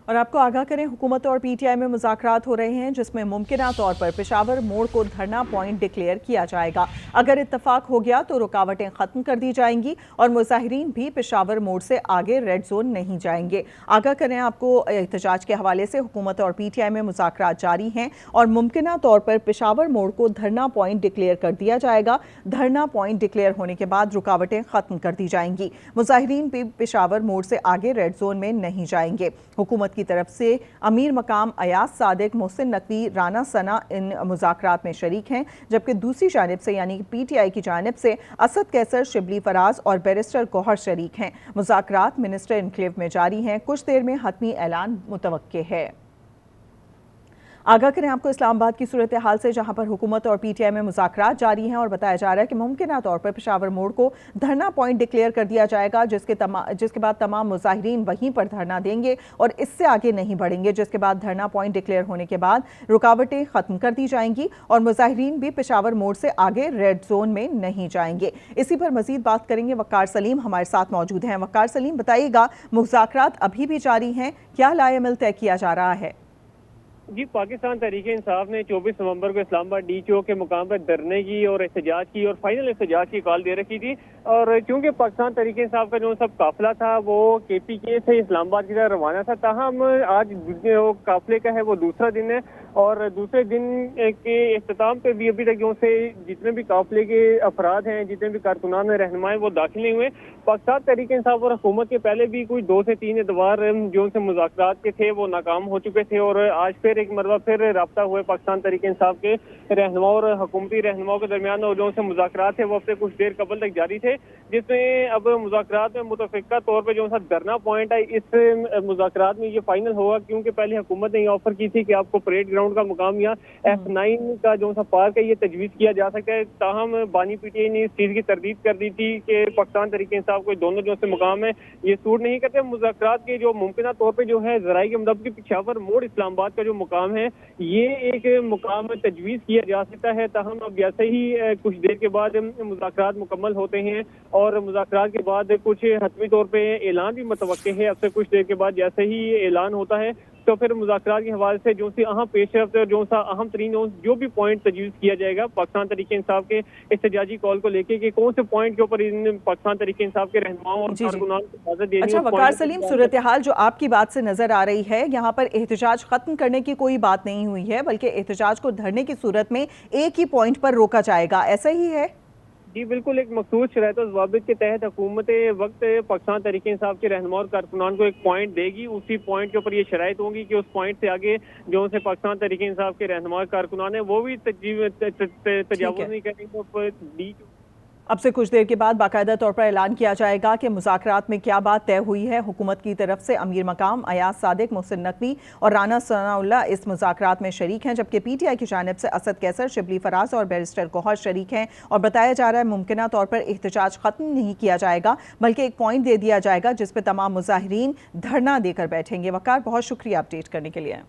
اور आपको आगाह करें, हुकूमत और पीटीआई में मुज़ाकरात हो रहे हैं जिसमें मुमकिना तौर पर पेशावर मोड़ को धरना पॉइंट डिक्लेयर किया जाएगा। अगर इत्तफाक हो गया तो रुकावटें ख़त्म कर दी जाएंगी और मुज़ाहिरीन भी पेशावर मोड़ से आगे रेड जोन नहीं जाएंगे। आगाह करें आपको, एहतजाज के हवाले से हुकूमत और पीटीआई में मुज़ाकरात जारी हैं और मुमकिना तौर पर पेशावर मोड़ को धरना पॉइंट डिक्लेयर कर दिया जाएगा। धरना पॉइंट डिक्लेयर होने के बाद रुकावटें ख़त्म कर दी जाएंगी। मुज़ाहिरीन भी पेशावर मोड़ से आगे रेड जोन में नहीं जाएंगे। हुकूमत की तरफ से अमीर मकाम अयाज सादिक, मोहसिन नकवी, राना सना इन मुज़ाकरात में शरीक हैं, जबकि दूसरी जानिब से यानी पीटीआई की जानिब से असद कैसर, शिबली फराज और बैरिस्टर गौहर शरीक हैं। मुज़ाकरात मिनिस्टर इनक्लेव में जारी हैं। कुछ देर में हतमी ऐलान मुतवक्के है। आगाह करें आपको इस्लामाबाद की सूरत हाल से, जहां पर हुकूमत और पीटीआई में मुज़ाकरात जारी हैं और बताया जा रहा है कि मुमकिना तौर पर पेशावर मोड़ को धरना पॉइंट डिक्लेयर कर दिया जाएगा, जिसके बाद तमाम मुज़ाहिरीन वहीं पर धरना देंगे और इससे आगे नहीं बढ़ेंगे। जिसके बाद धरना पॉइंट डिक्लेयर होने के बाद रुकावटें ख़त्म कर दी जाएंगी और मुज़ाहिरीन भी पेशावर मोड़ से आगे रेड जोन में नहीं जाएंगे। इसी पर मज़ीद बात करेंगे। वक़ार सलीम हमारे साथ मौजूद हैं। वक़ार सलीम, बताइएगा, मुज़ाकरात अभी भी जारी हैं, क्या लाएमल तय किया जा रहा है? जी, पाकिस्तान तहरीक-ए-इंसाफ ने 24 नवंबर को इस्लामाबाद डी चौक के मुकाम पर धरने की और एहतजाज की और फाइनल एहतजाज की कॉल दे रखी थी। और क्योंकि पाकिस्तान तहरीक-ए-इंसाफ का जो सब काफिला था वो केपीके से इस्लामाबाद की तरफ रवाना था, ताहम आज जो काफिले का है वो दूसरा दिन है और दूसरे दिन के इख्तिताम पे भी अभी तक जो से जितने भी काफिले के अफराद हैं, जितने भी कारकुनान रहनुमा वो दाखिल नहीं हुए। पाकिस्तान तहरीक-ए-इंसाफ और हुकूमत के पहले भी कोई 2 से 3 एतवार जो से मुज़ाकरात के थे वो नाकाम हो चुके थे और आज फिर एक मरतबा फिर राब्ता हुए पाकिस्तान तहरीक-ए-इंसाफ के रहनुमा और हुकूमती रहनुमाओं के दरमियान और जो से मुज़ाकरात थे वो हफ्ते कुछ देर कबल तक जारी थे, जिसमें अब मुज़ाकरात में मुतफ़िक़ा तौर पर जो सा धरना पॉइंट है इस मुज़ाकरात में ये फाइनल होगा। क्योंकि पहले हुकूमत ने ये ऑफर की थी कि आपको परेड ग्राउंड का मुकाम या F9 का जो सा पार्क है ये तजवीज़ किया जा सकता है, ताहम बानी पीटीआई ने इस चीज़ की तरदीद कर दी थी कि पाकिस्तान तहरीक-ए-इंसाफ को दोनों जो से मुकाम है ये सूट नहीं करते। मुज़ाकरात के जो मुमकिना तौर पर जो है ज़राई के मुताबिक पेशावर मोड़ इस्लामाबाद का जो मुकाम है ये एक मुकाम तजवीज़ किया जा सकता है। ताहम अब जैसे ही कुछ देर के बाद मुज़ाकरात मुकम्मल होते हैं और मुज़ाकरात के बाद कुछ हतमी तौर पे ऐलान भी मुतवक्के है। अब से कुछ देर के बाद जैसे ही ऐलान होता है तो फिर मुज़ाकरात के हवाले से जो सी अहम पेशरफ्त और जो सा अहम तरीन जो भी पॉइंट तजवीज़ किया जाएगा पाकिस्तान तहरीक-ए-इंसाफ के एहतजाजी कॉल को लेके कि कौन से पॉइंट के ऊपर इन पाकिस्तान तहरीक-ए-इंसाफ के रहनुमाओं और कारकुनान को इजाज़त देनी। अच्छा वक़ार सलीम, सूरत हाल जो आपकी बात से नज़र आ रही है, यहाँ पर एहतजाज ख़त्म करने की कोई बात नहीं हुई है, बल्कि एहतजाज को धरने की सूरत में एक ही पॉइंट पर रोका जाएगा, ऐसा ही है? जी बिल्कुल, एक मखसूस शराइत और ज़वाबित के तहत हुकूमत वक्त पाकिस्तान तहरीक-ए-इंसाफ के रहनुमा और कारकुनान को एक पॉइंट देगी। उसी पॉइंट के ऊपर ये शराइत होंगी कि उस पॉइंट से आगे जो से पाकिस्तान तहरीक-ए-इंसाफ के रहनुमा और कारकुनान है वो भी तजावुज़ नहीं करेंगे। अब से कुछ देर के बाद बाकायदा तौर पर ऐलान किया जाएगा कि मुज़ाकरात में क्या बात तय हुई है। हुकूमत की तरफ से अमीर मकाम अयाज सादिक, मोहसिन नकवी और राना सना इस मुज़ाकरात में शरीक हैं, जबकि पीटीआई की जानिब से असद कैसर, शिबली फराज और बैरिस्टर गौहर शरीक हैं। और बताया जा रहा है मुमकिना तौर पर एहतजाज ख़त्म नहीं किया जाएगा, बल्कि एक पॉइंट दे दिया जाएगा जिस पर तमाम मुज़ाहिरीन धरना देकर बैठेंगे। वक़ार, बहुत शुक्रिया अपडेट करने के लिए।